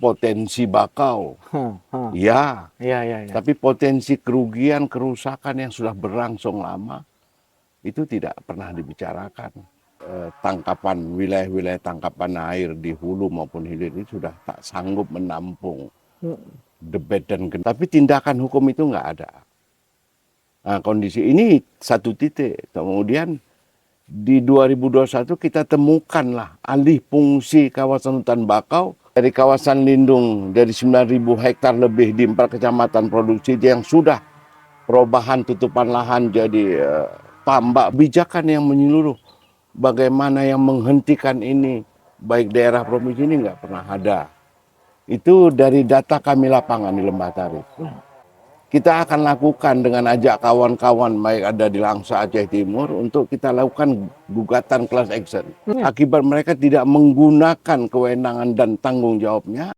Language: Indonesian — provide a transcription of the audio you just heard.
potensi bakau. Ya, tapi potensi kerugian, kerusakan yang sudah berlangsung lama itu tidak pernah dibicarakan. Tangkapan wilayah-wilayah tangkapan air di hulu maupun hilir itu sudah tak sanggup menampung debat dan tapi tindakan hukum itu nggak ada. Nah, kondisi ini satu titik. Kemudian di 2021 kita temukanlah alih fungsi kawasan hutan bakau dari kawasan lindung dari 9.000 hektar lebih di 4 kecamatan produksi yang sudah perubahan tutupan lahan jadi tambak. Kebijakan yang menyeluruh bagaimana yang menghentikan ini baik daerah provinsi ini nggak pernah ada. Itu dari data kami lapangan di Lembah Tarik. Kita akan lakukan dengan ajak kawan-kawan baik ada di Langsa Aceh Timur untuk kita lakukan gugatan class action. Akibat mereka tidak menggunakan kewenangan dan tanggung jawabnya.